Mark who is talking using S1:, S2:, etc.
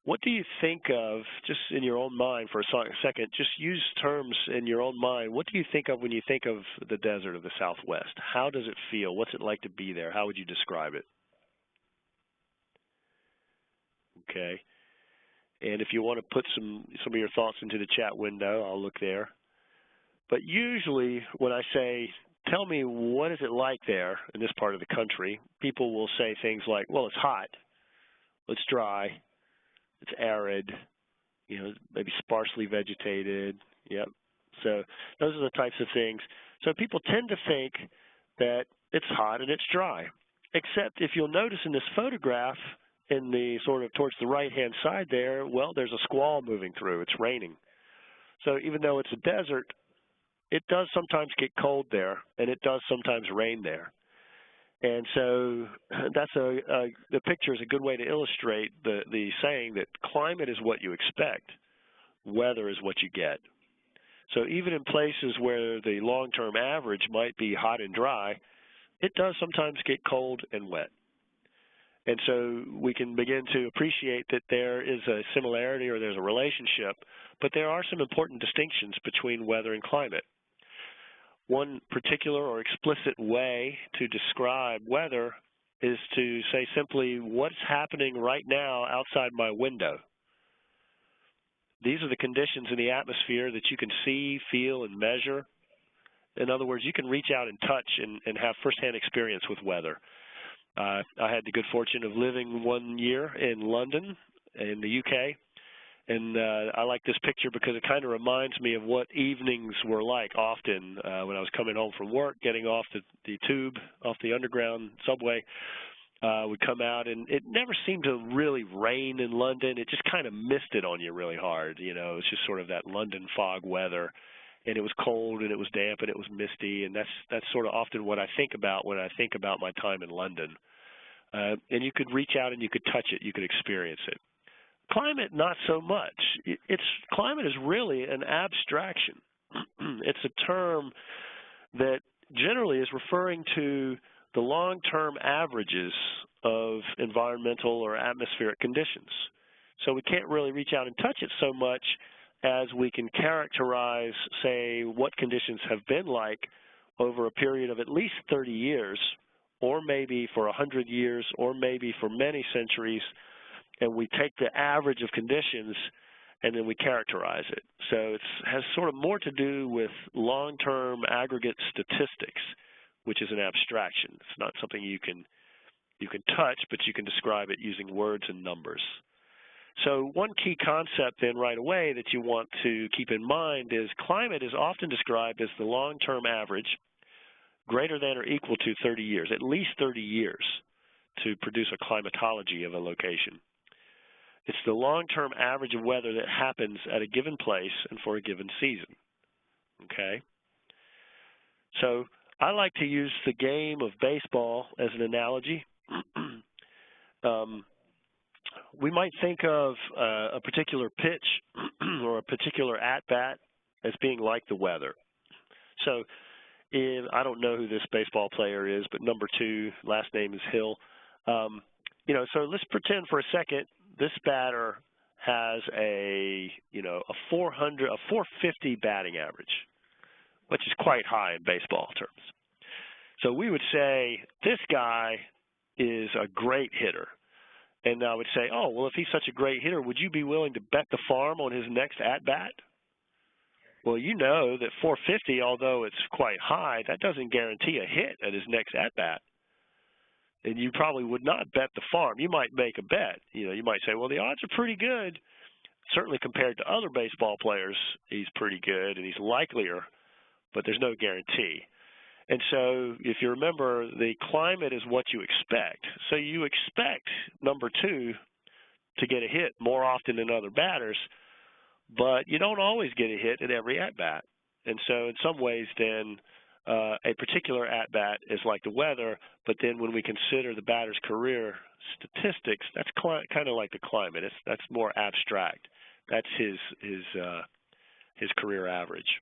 S1: what do you think of, just in your own mind for a second, just use terms in your own mind. What do you think of when you think of the desert of the Southwest? How does it feel? What's it like to be there? How would you describe it? Okay. And if you want to put some of your thoughts into the chat window, I'll look there. But usually when I say, tell me what is it like there in this part of the country, people will say things like, well, it's hot, it's dry, it's arid, you know, maybe sparsely vegetated. Yep. So those are the types of things. So people tend to think that it's hot and it's dry, except if you'll notice in this photograph in the sort of towards the right-hand side there, well, there's a squall moving through. It's raining. So even though it's a desert, it does sometimes get cold there, and it does sometimes rain there. And so that's the picture is a good way to illustrate the saying that climate is what you expect, weather is what you get. So even in places where the long-term average might be hot and dry, it does sometimes get cold and wet. And so we can begin to appreciate that there is a similarity or there's a relationship, but there are some important distinctions between weather and climate. One particular or explicit way to describe weather is to say simply, what's happening right now outside my window? These are the conditions in the atmosphere that you can see, feel, and measure. In other words, you can reach out and touch and have firsthand experience with weather. I had the good fortune of living 1 year in London, in the UK, and I like this picture because it kind of reminds me of what evenings were like often when I was coming home from work, getting off the tube, off the underground subway, would come out, and it never seemed to really rain in London. It just kind of misted on you really hard. You know, it's just sort of that London fog weather. And it was cold, and it was damp, and it was misty, and that's sort of often what I think about when I think about my time in London. And you could reach out and you could touch it, you could experience it. Climate, not so much. Climate is really an abstraction. It's a term that generally is referring to the long-term averages of environmental or atmospheric conditions. So we can't really reach out and touch it so much as we can characterize, say, what conditions have been like over a period of at least 30 years, or maybe for 100 years, or maybe for many centuries, and we take the average of conditions and then we characterize it. So it has sort of more to do with long-term aggregate statistics, which is an abstraction. It's not something you can touch, but you can describe it using words and numbers. So one key concept then right away that you want to keep in mind is climate is often described as the long-term average greater than or equal to 30 years, at least 30 years to produce a climatology of a location. It's the long-term average of weather that happens at a given place and for a given season, okay? So I like to use the game of baseball as an analogy. We might think of a particular pitch or a particular at-bat as being like the weather. So I don't know who this baseball player is, but number 2, last name is Hill. You know, so let's pretend for a second this batter has a 450 batting average, which is quite high in baseball terms. So we would say this guy is a great hitter. And I would say, oh, well, if he's such a great hitter, would you be willing to bet the farm on his next at-bat? Well, you know that 450, although it's quite high, that doesn't guarantee a hit at his next at-bat. And you probably would not bet the farm. You might make a bet. You know, you might say, well, the odds are pretty good. Certainly compared to other baseball players, he's pretty good and he's likelier, but there's no guarantee. And so if you remember, the climate is what you expect. So you expect number 2 to get a hit more often than other batters, but you don't always get a hit at every at-bat. And so in some ways then a particular at-bat is like the weather, but then when we consider the batter's career statistics, that's kind of like the climate. That's more abstract. That's his career average.